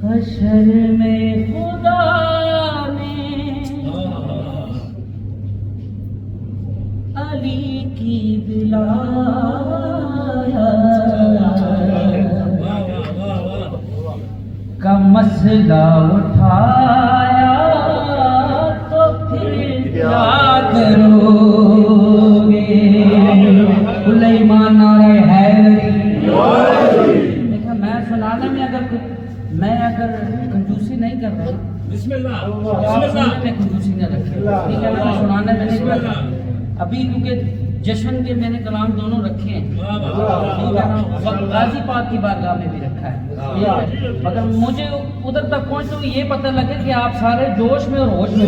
हशर में खुदा ने अली की विलायत का मसला उठाया तो फिर क्या करोगे? सुलेमान नारे हैदरी। देखा, मैं सुनाने में अगर कंजूसी नहीं कर रहा, बिस्मिल्लाह में कंजूसी न रखे, ठीक है ना? मैं सुनाने में नहीं कर रहा अभी, क्योंकि जश्न के मैंने कलाम दोनों रखे हैं, ठीक है ना? गाजी पाक की बारगाह में भी रखा है, मगर मुझे उधर तक पहुंचे तो ये पता लगे कि आप सारे जोश में और होश में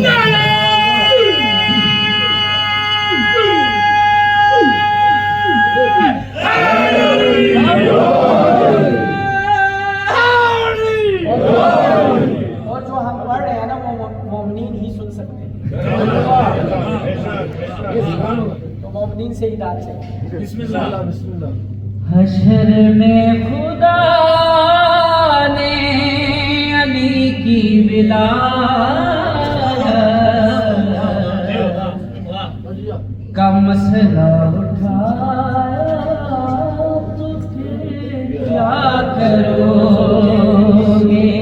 और जो हम पढ़ रहे हैं ना वो मोमिनीन ही सुन सकते हैं, तो मोमिनीन से ही दाद चाहिए। बिस्मिल्लाह बिस्मिल्लाह। हशर में खुदा ने अली की विलायत का मसला उठाया तो फिर क्या करोगे?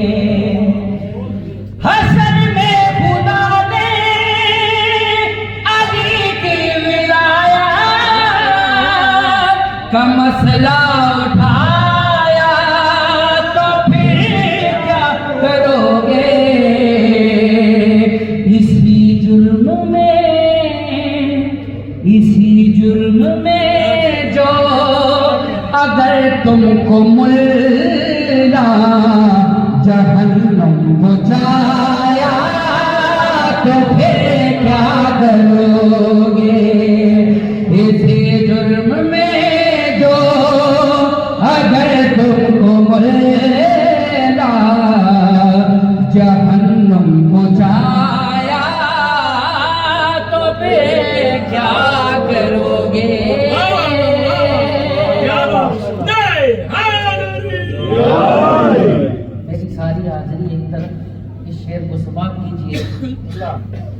हशर में खुदा ने अली की विलायत का मसला उठाया तो फिर क्या करोगे? इसी जुर्म में जो अगर तुमको मुल्ला जहन्नम पहुंचाया तो फिर क्या करोगे? इसी जुर्म में जो अगर तुमको मुल्ला जहन्नम पहुंचाया तो फिर क्या करोगे? मेरी सारी हाजिरी एक तरफ, इस शेर को समाप्त कीजिए।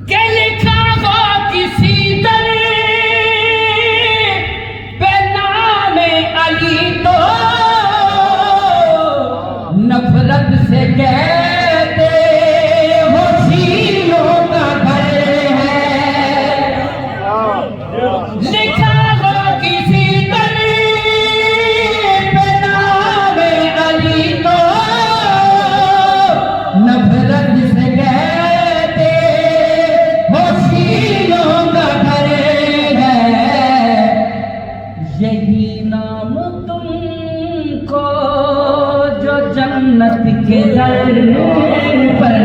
क्या लिखा हो किसी दर पे नामे अली तो नफरत से कहते हो शीलों का घर है। लिखा हो किसी दर पे नामे अली तो नफरत से कहते हो शीलों का घर है। यही नाम तुमको जो जन्नत के दर पर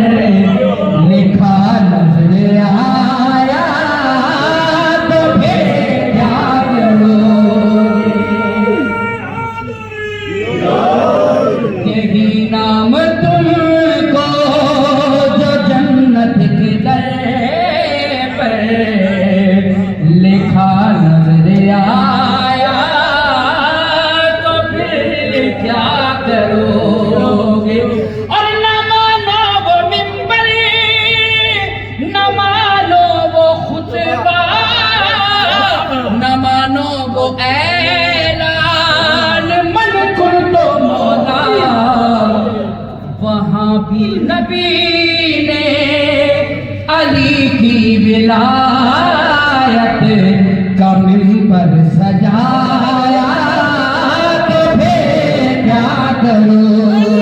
लिखा नजर आया तो फिर क्या करोगे? यही नाम तुमको जो जन्नत के दर पर लिखा नजर आया तो फिर क्या करोगे? और न मानो वो मिंबर, न मानो वो खुतबा, न मानो वो ऐलान मन कुल तो मौला, वहाँ भी नबी ने अली की विलायत का मिंबर सजाया तो फिर क्या करोगे?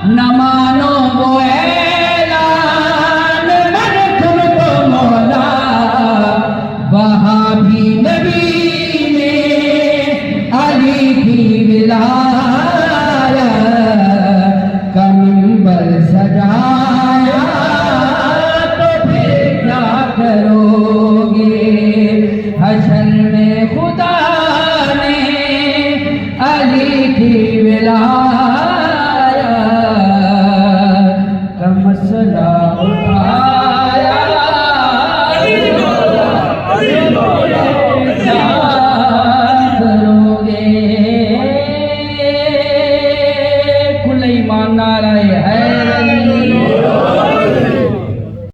न मानो वो ऐलान मन तुम तो मौला, वहाँ भी नबी ने अली की विलायत का मिंबर सजाया तो फिर क्या करोगे? हशर में खुदा ने अली थी विलायत का मसला उठाया करोगे खुले ईमान नारा